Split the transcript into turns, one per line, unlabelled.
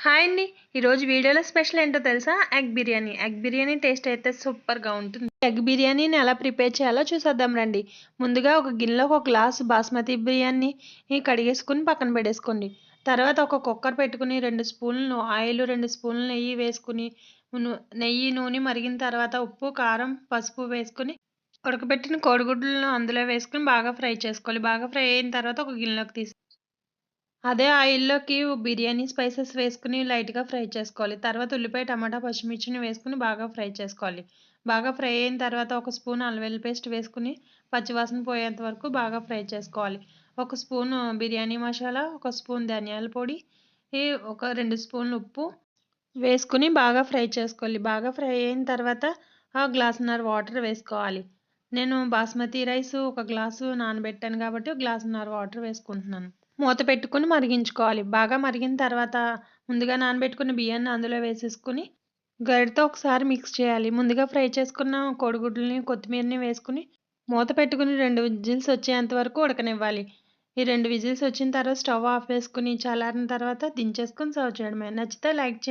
Hi అండి. ఈరోజు వీడియోలో స్పెషల్ ఏంటో తెలుసా? Egg biryani. Egg biryani taste అయితే సూపర్‌గా ఉంటుంది. ఎగ్ బిర్యానీని ఎలా ప్రిపేర్ చేయాలో చూసేద్దాం రండి. ముందుగా ఒక గిన్నెలో ఒక గ్లాసు బాస్మతి బియ్యాన్ని కడిగేసుకొని పక్కన పెట్టేసుకోండి. తర్వాత ఒక కుక్కర్ పెట్టుకుని 2 స్పూన్లు ఆయిల్, 2 స్పూన్లు నెయ్యి వేసుకుని నెయ్యి, నూనె మరిగిన తర్వాత ఉప్పు, కారం, పసుపు వేసుకొని ఉడకబెట్టిన కోడిగుడ్లను అందులో వేసుకొని బాగా ఫ్రై చేసుకోవాలి. బాగా ఫ్రై అయిన తర్వాత ఒక గిన్నెలోకి అదే ఆయిల్‌లోకి బిర్యానీ స్పైసెస్ వేసుకొని లైట్‌గా ఫ్రై చేసుకోవాలి. తర్వాత ఉల్లిపాయ, టమాటా, పచ్చిమిర్చిని వేసుకొని బాగా ఫ్రై చేసుకోవాలి. బాగా ఫ్రై అయిన తర్వాత ఒక స్పూన్ అల్లం వెల్లుల్లి పేస్ట్ వేసుకొని పచ్చివాసన పోయేంత వరకు బాగా ఫ్రై చేసుకోవాలి. ఒక స్పూను బిర్యానీ మసాలా, ఒక స్పూన్ ధనియాల పొడి, ఒక 2 స్పూన్లు ఉప్పు వేసుకొని బాగా ఫ్రై చేసుకోవాలి. బాగా ఫ్రై అయిన తర్వాత గ్లాసున్నర వాటర్ వేసుకోవాలి. నేను బాస్మతి రైస్ ఒక గ్లాసు నానబెట్టాను కాబట్టి ఒక గ్లాసున్నర వాటర్ వేసుకుంటున్నాను. మూత పెట్టుకొని మరిగించుకోవాలి. బాగా మరిగిన తర్వాత ముందుగా నానబెట్టుకున్న బియ్యాన్ని అందులో వేసేసుకొని గరిటెతో ఒకసారి మిక్స్ చేయాలి. ముందుగా ఫ్రై చేసుకున్న కోడిగుడ్లని, కొత్తిమీరని వేసుకొని మూత పెట్టుకుని 2 విజిల్స్ వచ్చేంత వరకు ఉడకనివ్వాలి. ఈ 2 విజిల్స్ వచ్చిన తర్వాత స్టవ్ ఆఫ్ చేసుకొని చల్లారిన తర్వాత దించేసుకొని సర్వ్ చేయడమే. నచ్చితే లైక్ చేయండి.